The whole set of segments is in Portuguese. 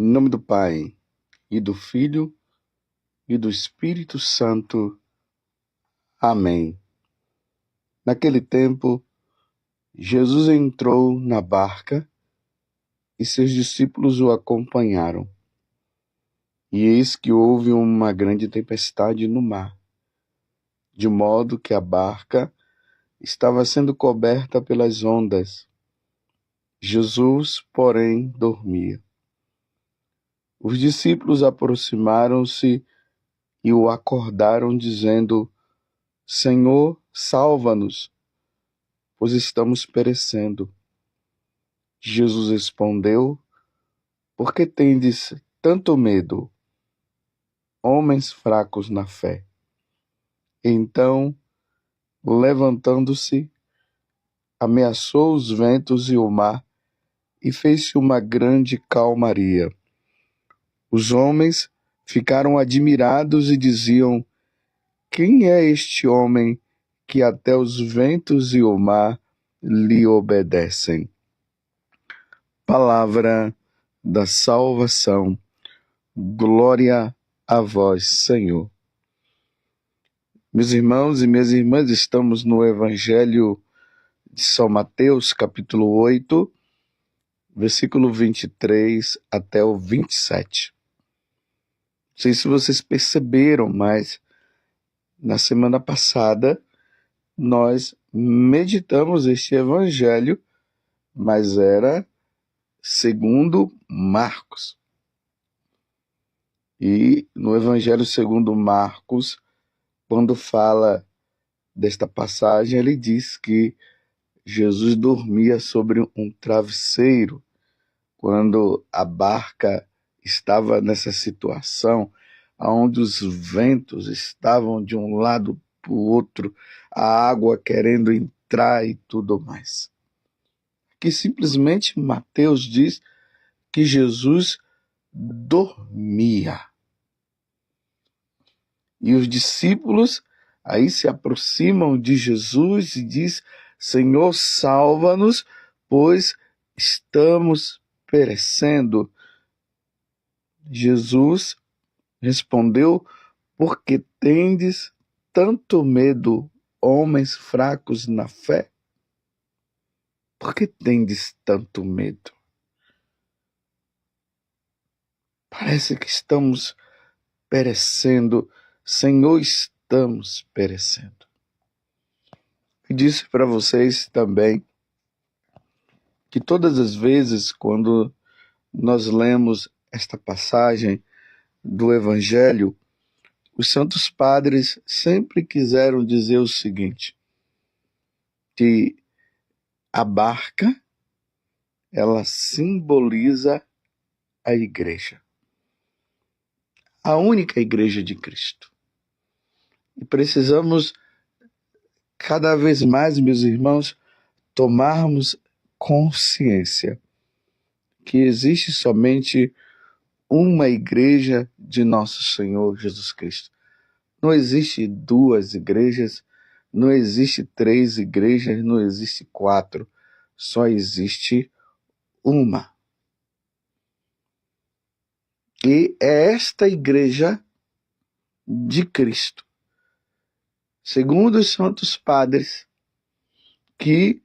Em nome do Pai, e do Filho, e do Espírito Santo. Amém. Naquele tempo, Jesus entrou na barca e seus discípulos o acompanharam. E eis que houve uma grande tempestade no mar, de modo que a barca estava sendo coberta pelas ondas. Jesus, porém, dormia. Os discípulos aproximaram-se e o acordaram, dizendo: Senhor, salva-nos, pois estamos perecendo. Jesus respondeu: Por que tendes tanto medo, homens fracos na fé? Então, levantando-se, ameaçou os ventos e o mar, e fez-se uma grande calmaria. Os homens ficaram admirados e diziam: Quem é este homem que até os ventos e o mar lhe obedecem? Palavra da salvação. Glória a vós, Senhor. Meus irmãos e minhas irmãs, estamos no Evangelho de São Mateus, capítulo 8, versículo 23 até o 27. Não sei se vocês perceberam, mas na semana passada nós meditamos este Evangelho, mas era segundo Marcos. E no Evangelho segundo Marcos, quando fala desta passagem, ele diz que Jesus dormia sobre um travesseiro quando a barca estava nessa situação onde os ventos estavam de um lado para o outro, a água querendo entrar e tudo mais. Que simplesmente Mateus diz que Jesus dormia. E os discípulos aí se aproximam de Jesus e diz: Senhor, salva-nos, pois estamos perecendo. Jesus respondeu: Por que tendes tanto medo, homens fracos na fé? Por que tendes tanto medo? Parece que estamos perecendo. Senhor, estamos perecendo. E disse para vocês também que todas as vezes quando nós lemos esta passagem do Evangelho, os santos padres sempre quiseram dizer o seguinte, que a barca, ela simboliza a igreja, a única igreja de Cristo. E precisamos cada vez mais, meus irmãos, tomarmos consciência que existe somente uma igreja de nosso Senhor Jesus Cristo. Não existe duas igrejas, não existe três igrejas, não existe quatro, só existe uma. E é esta igreja de Cristo, segundo os santos padres, que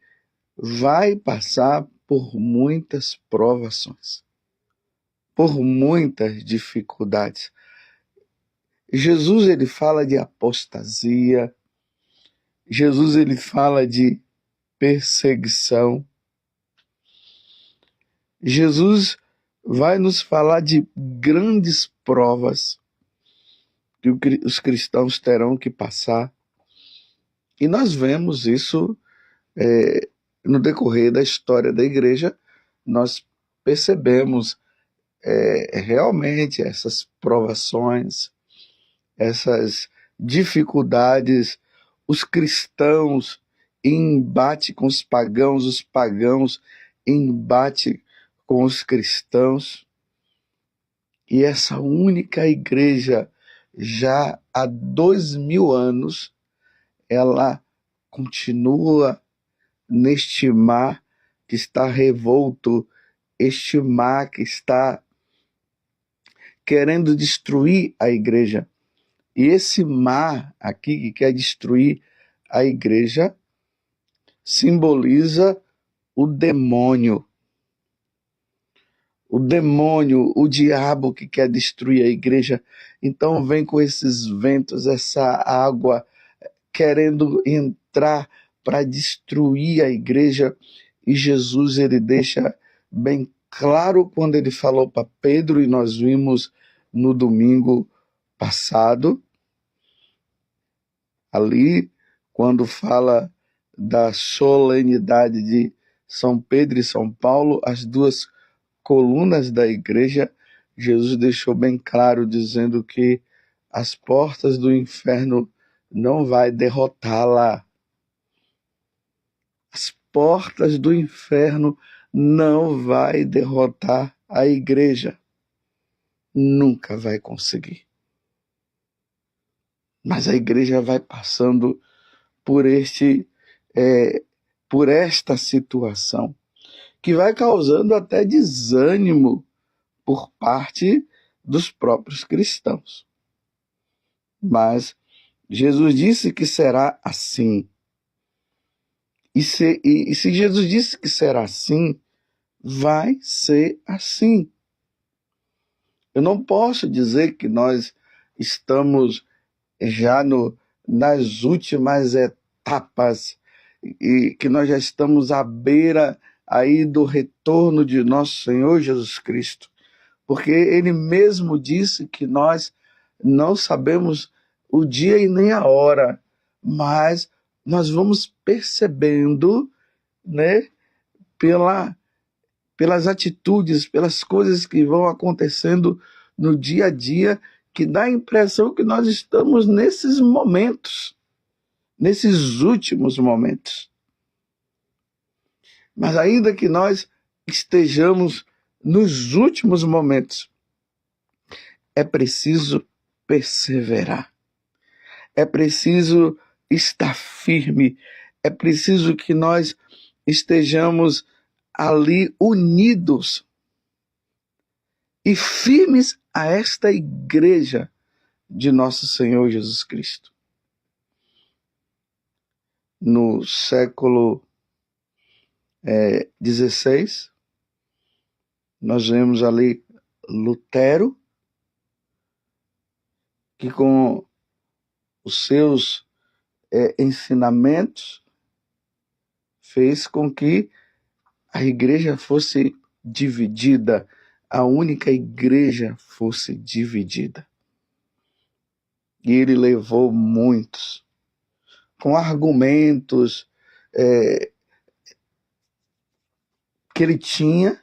vai passar por muitas provações, por muitas dificuldades. Jesus, ele fala de apostasia, Jesus, ele fala de perseguição. Jesus vai nos falar de grandes provas que os cristãos terão que passar. E nós vemos isso no decorrer da história da igreja, nós percebemos realmente essas provações, essas dificuldades, os cristãos em embate com os pagãos em embate com os cristãos. E essa única igreja, já há 2000 anos, ela continua neste mar que está revolto, este mar que está querendo destruir a igreja. E esse mar aqui que quer destruir a igreja simboliza o demônio. O demônio, o diabo que quer destruir a igreja. Então vem com esses ventos, essa água, querendo entrar para destruir a igreja. E Jesus, ele deixa bem claro quando ele falou para Pedro, e nós vimos no domingo passado, ali, quando fala da solenidade de São Pedro e São Paulo, as duas colunas da igreja, Jesus deixou bem claro, dizendo que as portas do inferno não vai derrotá-la. As portas do inferno não vai derrotar a igreja. Nunca vai conseguir. Mas a igreja vai passando por esta situação, que vai causando até desânimo por parte dos próprios cristãos. Mas Jesus disse que será assim. E se Jesus disse que será assim, vai ser assim. Eu não posso dizer que nós estamos já nas últimas etapas e que nós já estamos à beira aí do retorno de nosso Senhor Jesus Cristo. Porque ele mesmo disse que nós não sabemos o dia e nem a hora, mas nós vamos percebendo, né, pelas atitudes, pelas coisas que vão acontecendo no dia a dia, que dá a impressão que nós estamos nesses momentos, nesses últimos momentos. Mas ainda que nós estejamos nos últimos momentos, é preciso perseverar. É preciso estar firme. É preciso que nós estejamos ali unidos e firmes a esta igreja de nosso Senhor Jesus Cristo. No século XVI, nós vemos ali Lutero, que com os seus ensinamentos fez com que a igreja fosse dividida, a única igreja fosse dividida. E ele levou muitos, com argumentos que ele tinha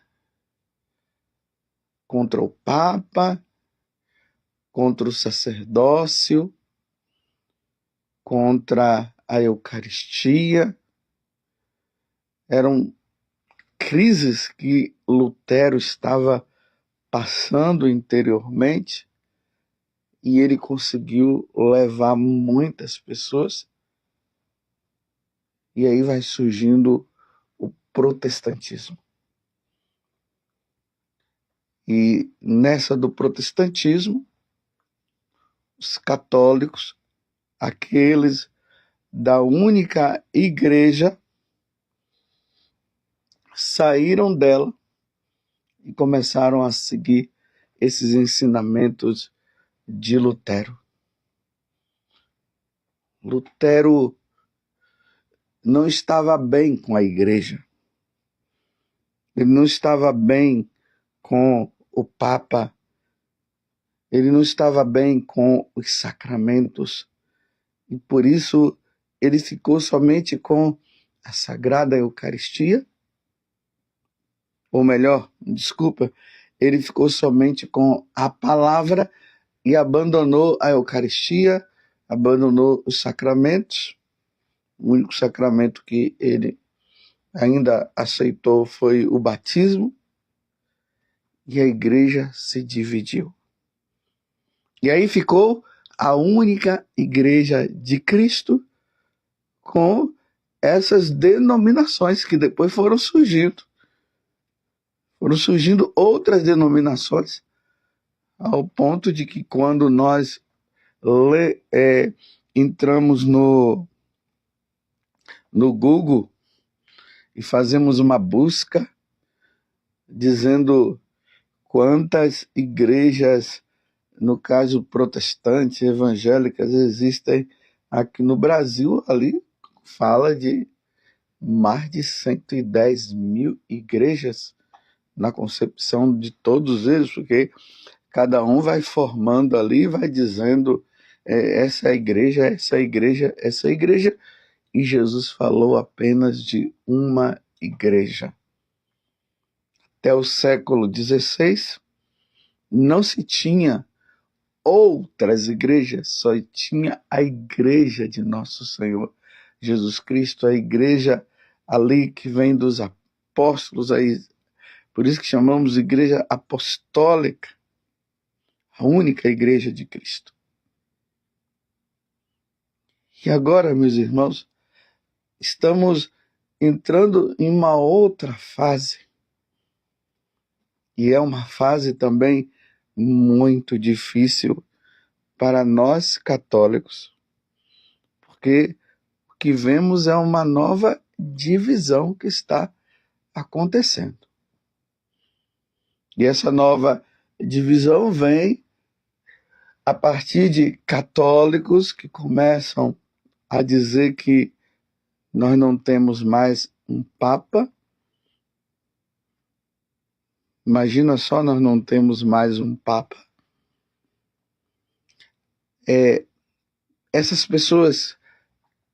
contra o Papa, contra o sacerdócio, contra a Eucaristia. Eram crises que Lutero estava passando interiormente, e ele conseguiu levar muitas pessoas. E aí vai surgindo o protestantismo. E nessa do protestantismo, os católicos, aqueles da única igreja, saíram dela e começaram a seguir esses ensinamentos de Lutero. Lutero não estava bem com a igreja. Ele não estava bem com o Papa. Ele não estava bem com os sacramentos. E por isso ele ficou somente com a Sagrada Eucaristia. Ou melhor, desculpa, ele ficou somente com a palavra e abandonou a Eucaristia, abandonou os sacramentos. O único sacramento que ele ainda aceitou foi o batismo, e a igreja se dividiu. E aí ficou a única igreja de Cristo, com essas denominações que depois foram surgindo. Foram surgindo outras denominações, ao ponto de que quando nós entramos no Google e fazemos uma busca dizendo quantas igrejas, no caso protestantes, evangélicas, existem aqui no Brasil, ali fala de mais de 110 mil igrejas na concepção de todos eles, porque cada um vai formando ali, vai dizendo essa é a igreja, essa é a igreja, essa é a igreja, e Jesus falou apenas de uma igreja. Até o século XVI, não se tinha outras igrejas, só tinha a igreja de nosso Senhor Jesus Cristo, a igreja ali que vem dos apóstolos, aí, por isso que chamamos de igreja apostólica, a única igreja de Cristo. E agora, meus irmãos, estamos entrando em uma outra fase, e é uma fase também muito difícil para nós católicos, porque o que vemos é uma nova divisão que está acontecendo. E essa nova divisão vem a partir de católicos que começam a dizer que nós não temos mais um papa. Imagina só, nós não temos mais um papa. Essas pessoas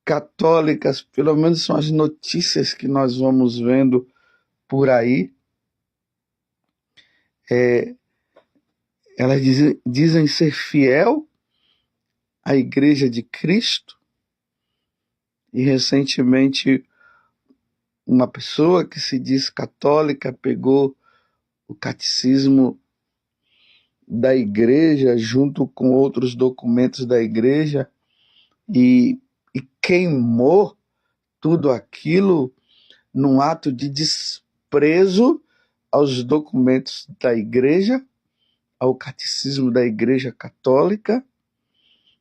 católicas, pelo menos são as notícias que nós vamos vendo por aí, elas dizem ser fiel à Igreja de Cristo, e recentemente uma pessoa que se diz católica pegou o catecismo da igreja junto com outros documentos da igreja e queimou tudo aquilo num ato de desprezo aos documentos da igreja, ao catecismo da igreja católica,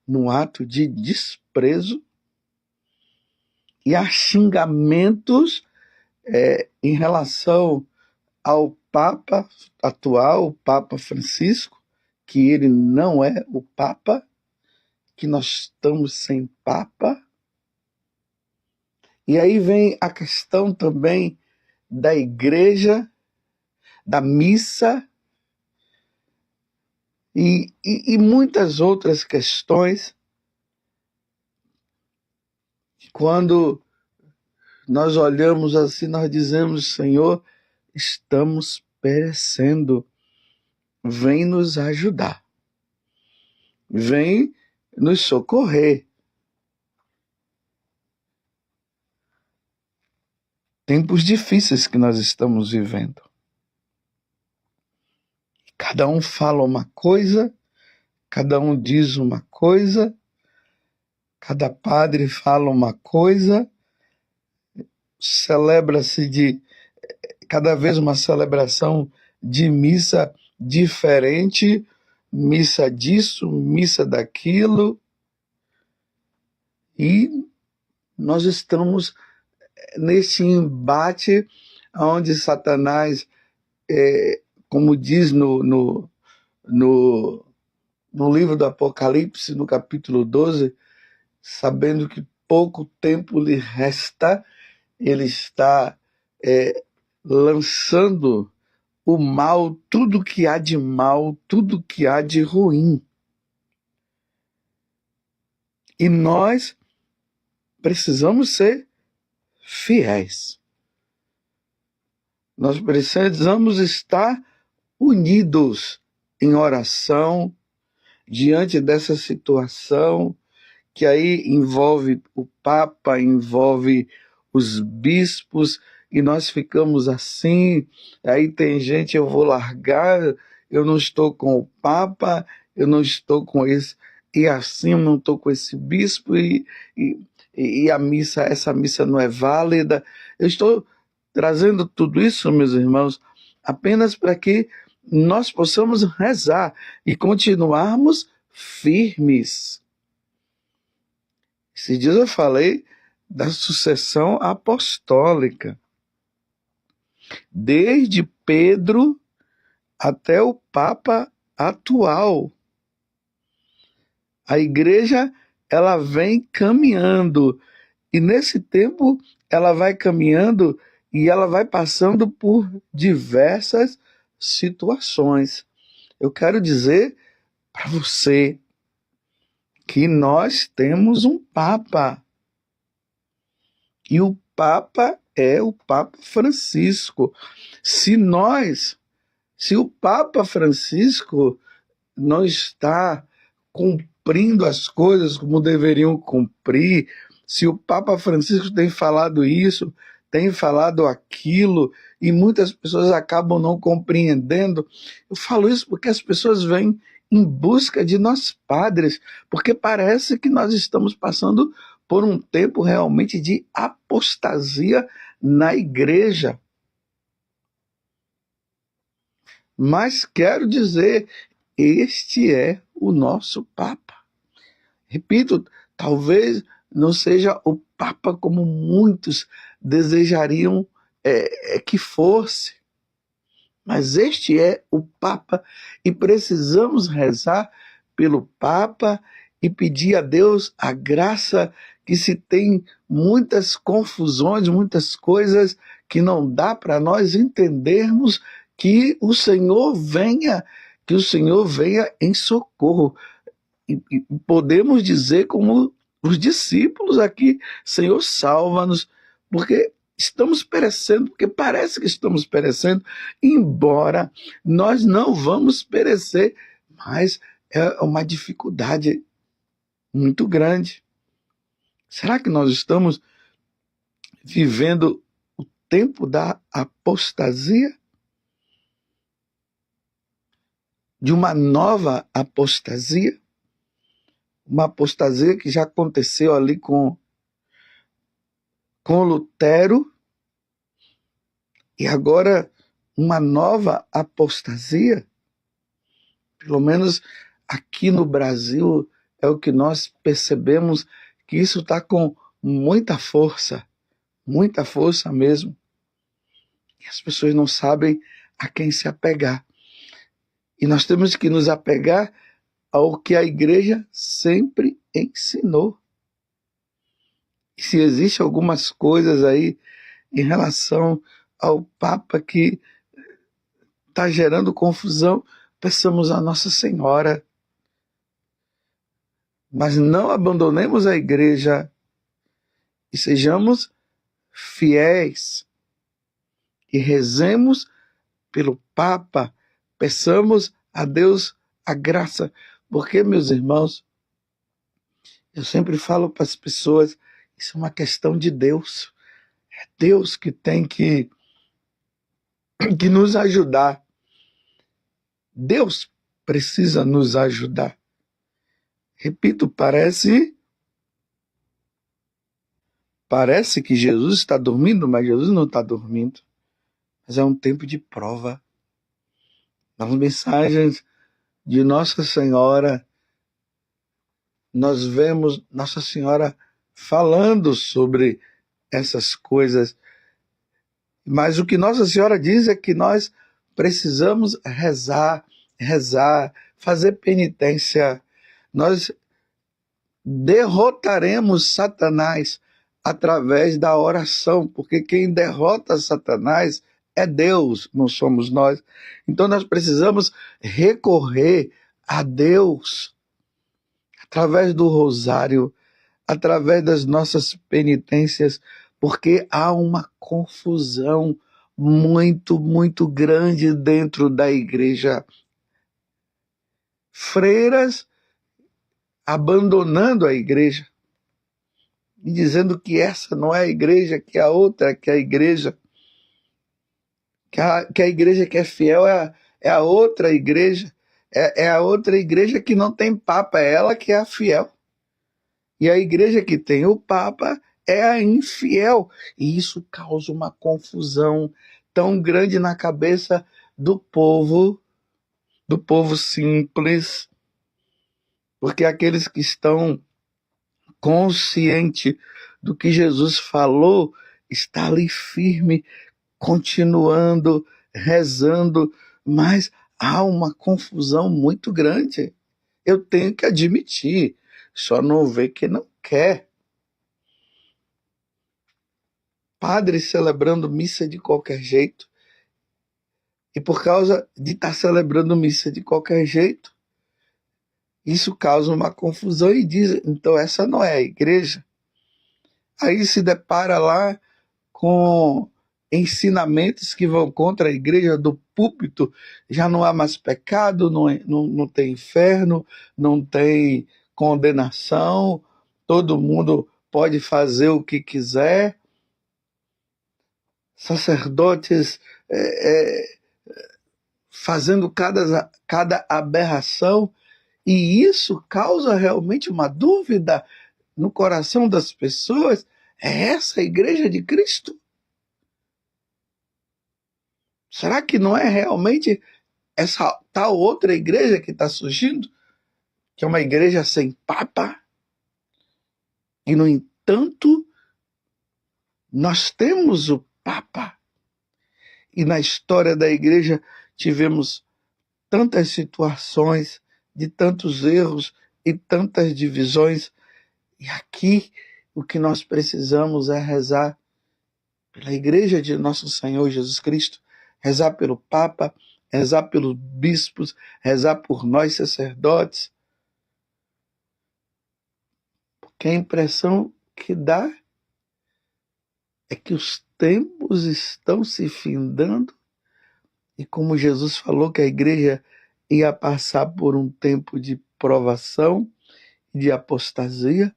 num ato de desprezo e a xingamentos em relação ao Papa atual, o Papa Francisco, que ele não é o Papa, que nós estamos sem Papa. E aí vem a questão também da igreja, da missa e muitas outras questões. Quando nós olhamos assim, nós dizemos: Senhor, estamos perecendo, vem nos ajudar, vem nos socorrer. Tempos difíceis que nós estamos vivendo. Cada um fala uma coisa, cada um diz uma coisa, cada padre fala uma coisa, celebra-se cada vez uma celebração de missa diferente, missa disso, missa daquilo, e nós estamos nesse embate onde Satanás, como diz no livro do Apocalipse, no capítulo 12, sabendo que pouco tempo lhe resta, ele está lançando o mal, tudo que há de mal, tudo que há de ruim. E nós precisamos ser fiéis. Nós precisamos estar unidos em oração diante dessa situação que aí envolve o Papa, envolve os bispos, e nós ficamos assim. Aí tem gente: eu vou largar, eu não estou com o Papa, eu não estou com esse, e assim eu não estou com esse bispo, e a missa, essa missa não é válida. Eu estou trazendo tudo isso, meus irmãos, apenas para que nós possamos rezar e continuarmos firmes. Esses dias eu falei da sucessão apostólica. Desde Pedro até o Papa atual. A igreja, ela vem caminhando. E nesse tempo, ela vai caminhando e ela vai passando por diversas situações. Eu quero dizer para você que nós temos um Papa. E o Papa é o Papa Francisco. Se o Papa Francisco não está cumprindo as coisas como deveriam cumprir, se o Papa Francisco tem falado isso, tem falado aquilo, e muitas pessoas acabam não compreendendo, eu falo isso porque as pessoas vêm em busca de nós padres, porque parece que nós estamos passando por um tempo realmente de apostasia na igreja. Mas quero dizer, este é o nosso Papa. Repito, talvez não seja o Papa como muitos desejariam que fosse, mas este é o Papa e precisamos rezar pelo Papa e pedir a Deus a graça, que se tem muitas confusões, muitas coisas que não dá para nós entendermos, que o Senhor venha em socorro. E podemos dizer como os discípulos aqui, Senhor, salva-nos, porque estamos perecendo, porque parece que estamos perecendo, embora nós não vamos perecer, mas é uma dificuldade muito grande. Será que nós estamos vivendo o tempo da apostasia? De uma nova apostasia? Uma apostasia que já aconteceu ali com Lutero, e agora uma nova apostasia? Pelo menos aqui no Brasil é o que nós percebemos, que isso está com muita força mesmo. E as pessoas não sabem a quem se apegar. E nós temos que nos apegar ao que a igreja sempre ensinou. E se existem algumas coisas aí em relação ao Papa que está gerando confusão, peçamos a Nossa Senhora. Mas não abandonemos a igreja e sejamos fiéis e rezemos pelo Papa, peçamos a Deus a graça, porque, meus irmãos, eu sempre falo para as pessoas, isso é uma questão de Deus. É Deus que tem que nos ajudar. Deus precisa nos ajudar. Repito, parece que Jesus está dormindo, mas Jesus não está dormindo. Mas é um tempo de prova. Nas mensagens de Nossa Senhora, nós vemos Nossa Senhora falando sobre essas coisas. Mas o que Nossa Senhora diz é que nós precisamos rezar, fazer penitência. Nós derrotaremos Satanás através da oração, porque quem derrota Satanás é Deus, não somos nós. Então nós precisamos recorrer a Deus através do rosário, através das nossas penitências, porque há uma confusão muito grande dentro da igreja. Freiras abandonando a igreja e dizendo que essa não é a igreja, que a outra que é a igreja, que a igreja que é fiel é a outra igreja, é a outra igreja que não tem Papa, é ela que é a fiel. E a igreja que tem o Papa é a infiel. E isso causa uma confusão tão grande na cabeça do povo do povo simples, porque aqueles que estão conscientes do que Jesus falou, está ali firme, continuando, rezando, mas há uma confusão muito grande. Eu tenho que admitir, só não vê quem não quer. Padre celebrando missa de qualquer jeito, e por causa de estar celebrando missa de qualquer jeito, isso causa uma confusão e diz, então essa não é a igreja. Aí se depara lá com ensinamentos que vão contra a igreja do púlpito, já não há mais pecado, não tem inferno, não tem condenação, todo mundo pode fazer o que quiser. Sacerdotes fazendo cada aberração, e isso causa realmente uma dúvida no coração das pessoas. É essa a igreja de Cristo? Será que não é realmente essa tal outra igreja que está surgindo? Que é uma igreja sem papa? E, no entanto, nós temos o Papa. E na história da igreja tivemos tantas situações, de tantos erros e tantas divisões. E aqui o que nós precisamos é rezar pela igreja de nosso Senhor Jesus Cristo, rezar pelo Papa, rezar pelos bispos, rezar por nós sacerdotes. Porque a impressão que dá é que os tempos estão se findando, e como Jesus falou que a igreja ia passar por um tempo de provação, de apostasia,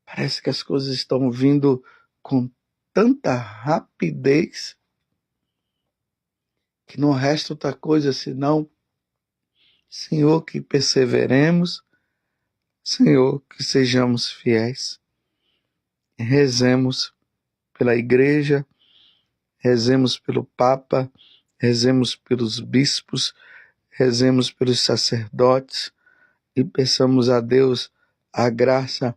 parece que as coisas estão vindo com tanta rapidez que não resta outra coisa senão, Senhor, que perseveremos, Senhor, que sejamos fiéis, rezemos pela igreja, rezemos pelo Papa, rezemos pelos bispos, rezemos pelos sacerdotes e peçamos a Deus a graça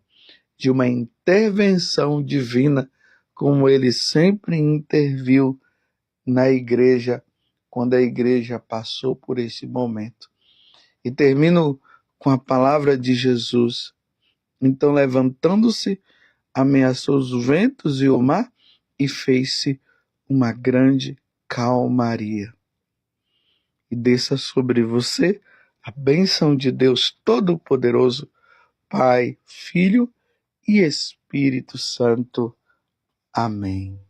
de uma intervenção divina, como ele sempre interviu na igreja, quando a igreja passou por esse momento. E termino com a palavra de Jesus. Então, levantando-se, ameaçou os ventos e o mar, e fez-se uma grande calmaria. E desça sobre você a bênção de Deus Todo-Poderoso, Pai, Filho e Espírito Santo. Amém.